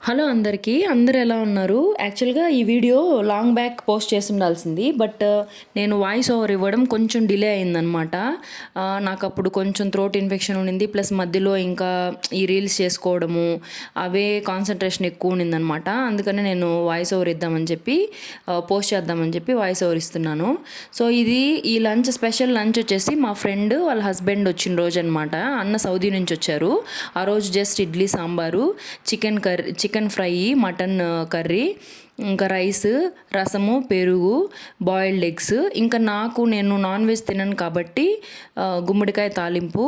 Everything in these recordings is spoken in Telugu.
హలో అందరికీ. అందరూ ఎలా ఉన్నారు? యాక్చువల్‌గా ఈ వీడియో లాంగ్ బ్యాక్ పోస్ట్ చేసి ఉండాల్సింది. బట్ నేను వాయిస్ ఓవర్ ఇవ్వడం కొంచెం డిలే అయిందనమాట. నాకప్పుడు కొంచెం థ్రోట్ ఇన్ఫెక్షన్ ఉండింది. ప్లస్ మధ్యలో ఇంకా ఈ రీల్స్ చేసుకోవడము, అవే కాన్సంట్రేషన్ ఎక్కువ ఉండిందనమాట. అందుకనే నేను వాయిస్ ఓవర్ ఇద్దామని చెప్పి పోస్ట్ చేద్దామని చెప్పి వాయిస్ ఓవర్ ఇస్తున్నాను. సో ఇది ఈ స్పెషల్ లంచ్ వచ్చేసి మా ఫ్రెండ్ వాళ్ళ హస్బెండ్ వచ్చిన రోజు అనమాట. అన్న సౌదీ నుంచి వచ్చారు. ఆ రోజు just idli sambar, chicken fry, mutton curry, ఇంకా రైస్, రసము, పెరుగు, బాయిల్డ్ ఎగ్స్. ఇంకా నేను నాన్ వెజ్ తినను కాబట్టి గుమ్మడికాయ తాలింపు,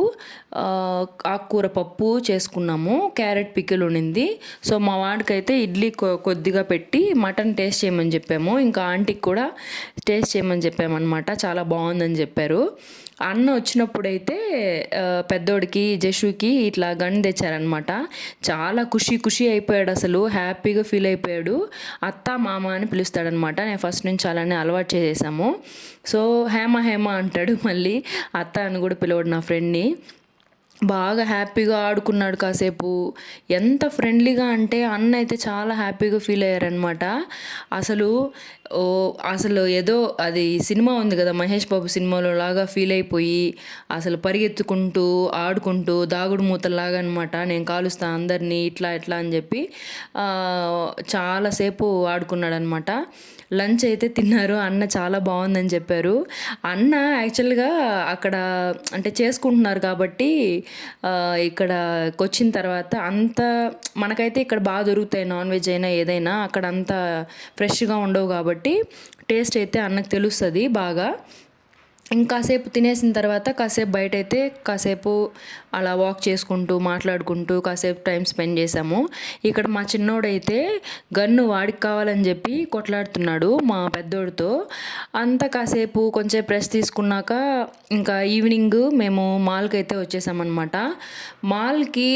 ఆకుకూర పప్పు చేసుకున్నాము. క్యారెట్ పికిల్ ఉండింది. సో మా వాడికైతే ఇడ్లీ కొద్దిగా పెట్టి మటన్ టేస్ట్ చేయమని చెప్పాము. ఇంకా ఆంటీకి కూడా టేస్ట్ చేయమని చెప్పామన్నమాట. చాలా బాగుందని చెప్పారు. అన్న వచ్చినప్పుడైతే పెద్దోడికి జషుకి ఇట్లా గన్ తెచ్చారనమాట. చాలా ఖుషి అయిపోయాడు. అసలు హ్యాపీగా ఫీల్ అయిపోయాడు. అత్త మామ అని పిలుస్తాడనమాట. నేను ఫస్ట్ నుంచి అలానే అలవాటు చేసేసాము. సో హేమ అంటాడు. మళ్ళీ అత్త అని కూడా పిలవడు నా ఫ్రెండ్ని. బాగా హ్యాపీగా ఆడుకున్నాడు కాసేపు. ఎంత ఫ్రెండ్లీగా అంటే అన్న అయితే చాలా హ్యాపీగా ఫీల్ అయ్యారనమాట. అసలు ఏదో అది సినిమా ఉంది కదా, మహేష్ బాబు సినిమాలో లాగా ఫీల్ అయిపోయి అసలు పరిగెత్తుకుంటూ ఆడుకుంటూ దాగుడు మూతల్లాగా అనమాట. నేను కాలుస్తా అందరినీ ఇట్లా అని చెప్పి చాలాసేపు ఆడుకున్నాడు అనమాట. లంచ్ అయితే తిన్నారు. అన్న చాలా బాగుందని చెప్పారు. అన్న యాక్చువల్గా అక్కడ అంటే చేసుకుంటున్నారు కాబట్టి ఇక్కడికి వచ్చిన తర్వాత మనకైతే ఇక్కడ బాగా దొరుకుతాయి, నాన్ వెజ్ అయినా ఏదైనా. అక్కడ అంత ఫ్రెష్గా ఉండవు కాబట్టి టేస్ట్ అయితే అన్నకు తెలుస్తుంది బాగా. ఇంకాసేపు తినేసిన తర్వాత కాసేపు అలా వాక్ చేసుకుంటూ మాట్లాడుకుంటూ కాసేపు టైం స్పెండ్ చేసాము. ఇక్కడ మా చిన్నోడైతే గన్ను వాడికి కావాలని చెప్పి కొట్లాడుతున్నాడు మా పెద్దోడితో. కాసేపు కొంచెం ప్రెస్ తీసుకున్నాక ఇంకా ఈవినింగ్ మేము మాల్కి అయితే వచ్చేసామన్నమాట. మాల్కి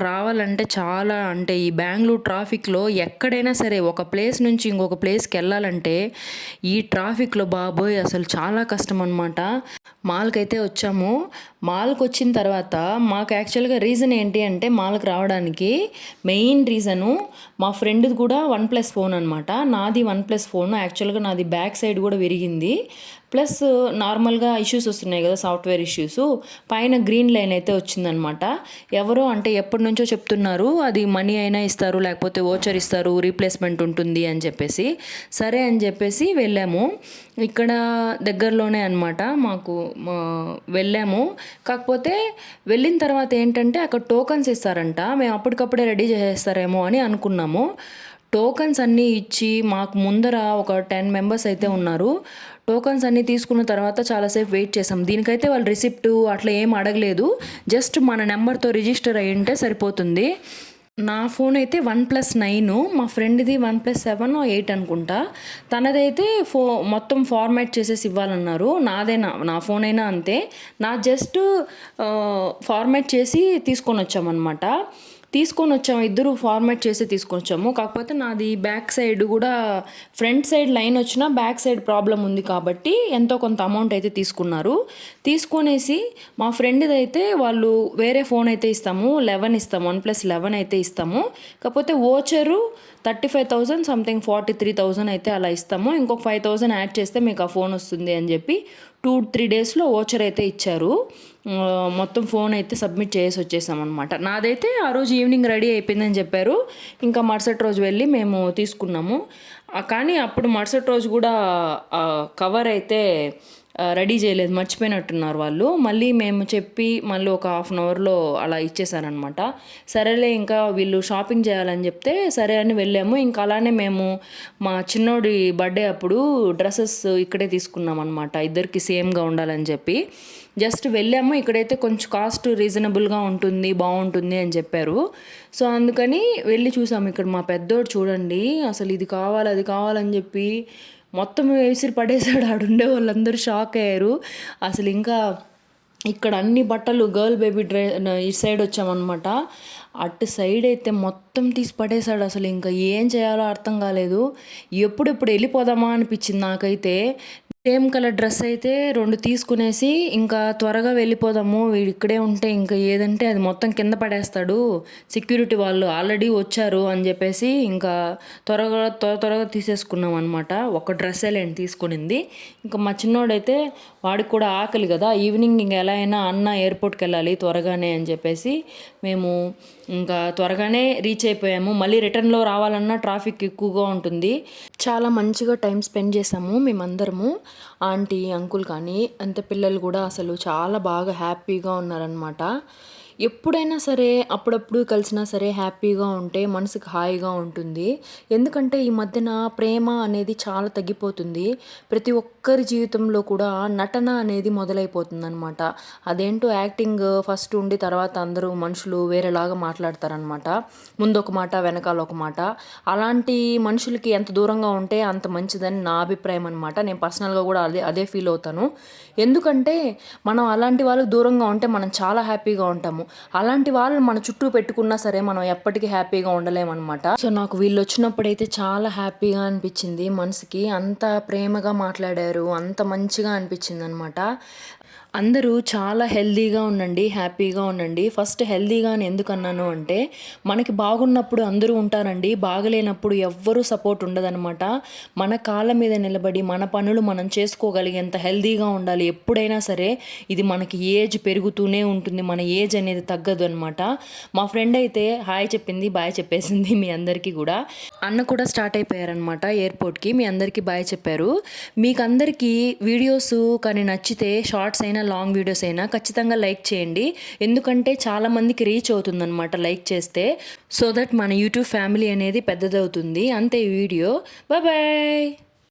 రావాలంటే చాలా, అంటే ఈ బెంగళూరు ట్రాఫిక్లో ఎక్కడైనా సరే ఒక ప్లేస్ నుంచి ఇంకొక ప్లేస్కి వెళ్ళాలంటే ఈ ట్రాఫిక్లో బాబోయ్ అసలు చాలా కష్టం అనమాట. మాల్కి అయితే వచ్చాము. మాల్కి వచ్చిన తర్వాత మాకు యాక్చువల్గా రీజన్ ఏంటి అంటే, మాల్కి రావడానికి మెయిన్ రీజను మా ఫ్రెండ్ది కూడా OnePlus ఫోన్ అనమాట. నాది OnePlus ఫోన్. యాక్చువల్గా నాది బ్యాక్ సైడ్ కూడా విరిగింది. ప్లస్ నార్మల్గా ఇష్యూస్ వస్తున్నాయి కదా, సాఫ్ట్వేర్ ఇష్యూస్. పైన గ్రీన్ లైన్ అయితే వచ్చిందనమాట. ఎవరో అంటే ఎప్పటి నుంచో చెప్తున్నారు అది మనీ అయినా ఇస్తారు, లేకపోతే ఓచర్ ఇస్తారు, రీప్లేస్మెంట్ ఉంటుంది అని చెప్పేసి. సరే అని చెప్పేసి వెళ్ళాము. ఇక్కడ దగ్గరలోనే అనమాట మాకు. వెళ్ళాము. కాకపోతే వెళ్ళిన తర్వాత ఏంటంటే అక్కడ టోకన్స్ ఇస్తారంట. మేము అప్పటికప్పుడే రెడీ చేసేస్తారేమో అని అనుకున్నాము. టోకన్స్ అన్నీ ఇచ్చి మాకు ముందర ఒక 10 మెంబర్స్ అయితే ఉన్నారు. టోకన్స్ అన్నీ తీసుకున్న తర్వాత చాలాసేపు వెయిట్ చేసాం. దీనికైతే వాళ్ళు రిసిప్ట్ అట్లా ఏం అడగలేదు. జస్ట్ మన నెంబర్తో రిజిస్టర్ అయ్యి ఉంటే సరిపోతుంది. నా ఫోన్ అయితే OnePlus 9, మా ఫ్రెండ్ది OnePlus 7, 8 అనుకుంటా. తనదైతే మొత్తం ఫార్మాట్ చేసేసి ఇవ్వాలన్నారు. నా ఫోన్ అయినా అంతే. నా జస్ట్ ఫార్మాట్ చేసి తీసుకొని వచ్చామన్నమాట. ఇద్దరు ఫార్మాట్ చేసి తీసుకొని వచ్చాము. కాకపోతే నాది బ్యాక్ సైడ్ కూడా, ఫ్రంట్ సైడ్ లైన్ వచ్చినా బ్యాక్ సైడ్ ప్రాబ్లం ఉంది కాబట్టి ఎంతో కొంత అమౌంట్ అయితే తీసుకొనేసి మా ఫ్రెండ్ది అయితే వాళ్ళు వేరే ఫోన్ అయితే ఇస్తాము, 11 ఇస్తాము, OnePlus 11 అయితే ఇస్తాము. కాకపోతే ఓచరు 35,000 సంథింగ్ 43,000 అయితే అలా ఇస్తాము. ఇంకొక 5,000 యాడ్ చేస్తే మీకు ఆ ఫోన్ వస్తుంది అని చెప్పి 2-3 డేస్లో ఓచర్ అయితే ఇచ్చారు. మొత్తం ఫోన్ అయితే సబ్మిట్ చేసి వచ్చేసామన్నమాట. నాదైతే ఆ రోజు ఈవినింగ్ రెడీ అయిపోయిందని చెప్పారు. ఇంకా మరుసటి రోజు వెళ్ళి మేము తీసుకున్నాము. కానీ అప్పుడు మరుసటి రోజు కూడా కవర్ అయితే రెడీ చేయలేదు, మర్చిపోయినట్టున్నారు వాళ్ళు. మళ్ళీ మేము చెప్పి మళ్ళీ ఒక హాఫ్ అన్ అవర్లో అలా ఇచ్చేసారనమాట. సరేలే ఇంకా వీళ్ళు షాపింగ్ చేయాలని చెప్తే సరే అని వెళ్ళాము. ఇంకా అలానే మేము మా చిన్నోడి బర్త్డే అప్పుడు డ్రెస్సెస్ ఇక్కడే తీసుకున్నాం అనమాట, ఇద్దరికి సేమ్గా ఉండాలని చెప్పి. జస్ట్ వెళ్ళాము. ఇక్కడైతే కొంచెం కాస్ట్ రీజనబుల్గా ఉంటుంది, బాగుంటుంది అని చెప్పారు. సో అందుకని వెళ్ళి చూసాము. ఇక్కడ మా పెద్దోడు చూడండి, అసలు ఇది కావాలి అది కావాలని చెప్పి మొత్తం విసిరి పడేసాడు. ఆడుండే వాళ్ళందరూ షాక్ అయ్యారు. అసలు ఇంకా ఇక్కడ అన్ని బట్టలు గర్ల్ బేబీ ఈ సైడ్ వచ్చామన్నమాట. అటు సైడ్ అయితే మొత్తం మొత్తం తీసి పడేశాడు. అసలు ఇంకా ఏం చేయాలో అర్థం కాలేదు. ఎప్పుడెప్పుడు వెళ్ళిపోదామా అనిపించింది నాకైతే. సేమ్ కలర్ డ్రెస్ అయితే 2 తీసుకునేసి ఇంకా త్వరగా వెళ్ళిపోదాము. వీడు ఇక్కడే ఉంటే ఇంకా ఏదంటే అది మొత్తం కింద పడేస్తాడు. సెక్యూరిటీ వాళ్ళు ఆల్రెడీ వచ్చారు అని చెప్పేసి ఇంకా త్వరగా తీసేసుకున్నాం అనమాట. ఒక డ్రెస్సే లేండి తీసుకునింది. ఇంకా మా చిన్నోడైతే వాడికి కూడా ఆకలి కదా, ఈవినింగ్ ఇంక ఎలా అయినా అన్న ఎయిర్పోర్ట్కి వెళ్ళాలి త్వరగానే అని చెప్పేసి మేము ఇంకా త్వరగానే రీచ్ అయిపోయాము. మళ్ళీ రిటర్న్లో రావాలన్నా ట్రాఫిక్ ఎక్కువగా ఉంటుంది. చాలా మంచిగా టైం స్పెండ్ చేసాము మేమందరము. ఆంటీ, అంకుల్ కానీ అంతే పిల్లలు కూడా అసలు చాలా బాగా హ్యాపీగా ఉన్నారనమాట. ఎప్పుడైనా సరే అప్పుడప్పుడు కలిసినా సరే హ్యాపీగా ఉంటే మనసుకు హాయిగా ఉంటుంది. ఎందుకంటే ఈ మధ్యన ప్రేమ అనేది చాలా తగ్గిపోతుంది. ప్రతి ఒక్కరి జీవితంలో కూడా నటన అనేది మొదలైపోతుందనమాట. అదేంటో యాక్టింగ్ ఫస్ట్ ఉండి తర్వాత అందరూ మనుషులు వేరేలాగా మాట్లాడతారనమాట. ముందొక మాట వెనకాల ఒక మాట. అలాంటి మనుషులకి ఎంత దూరంగా ఉంటే అంత మంచిదని నా అభిప్రాయం అనమాట. నేను పర్సనల్గా కూడా అదే ఫీల్ అవుతాను. ఎందుకంటే మనం అలాంటి వాళ్ళకి దూరంగా ఉంటే మనం చాలా హ్యాపీగా ఉంటాము. అలాంటి వాళ్ళు మన చుట్టూ పెట్టుకున్నా సరే మనం ఎప్పటికీ హ్యాపీగా ఉండలేమన్నమాట. సో నాకు వీళ్ళు వచ్చినప్పుడైతే చాలా హ్యాపీగా అనిపించింది మనసుకి. అంత ప్రేమగా మాట్లాడారు, అంత మంచిగా అనిపించింది అనమాట. అందరూ చాలా హెల్తీగా ఉండండి, హ్యాపీగా ఉండండి. ఫస్ట్ హెల్తీగా అని ఎందుకు అన్నాను అంటే మనకి బాగున్నప్పుడు అందరూ ఉంటారండి, బాగలేనప్పుడు ఎవ్వరూ సపోర్ట్ ఉండదనమాట. మన కాళ్ళ మీద నిలబడి మన పనులు మనం చేసుకోగలిగేంత హెల్తీగా ఉండాలి ఎప్పుడైనా సరే. ఇది మనకి ఏజ్ పెరుగుతూనే ఉంటుంది, మన ఏజ్ అనేది తగ్గదు అనమాట. మా ఫ్రెండ్ అయితే హాయ్ చెప్పింది, బాయ్ చెప్పేసింది మీ అందరికీ కూడా. అన్న కూడా స్టార్ట్ అయిపోయారనమాట ఎయిర్పోర్ట్కి. మీ అందరికీ బాయ్ చెప్పారు. మీకు అందరికీ వీడియోస్ కానీ నచ్చితే షార్ట్స్ అయినా లాంగ్ వీడియోస్ అయినా ఖచ్చితంగా లైక్ చేయండి. ఎందుకంటే చాలామందికి రీచ్ అవుతుందన్నమాట లైక్ చేస్తే. సో దట్ మన యూట్యూబ్ ఫ్యామిలీ అనేది పెద్దదవుతుంది. అంతే ఈ వీడియో. Bye bye.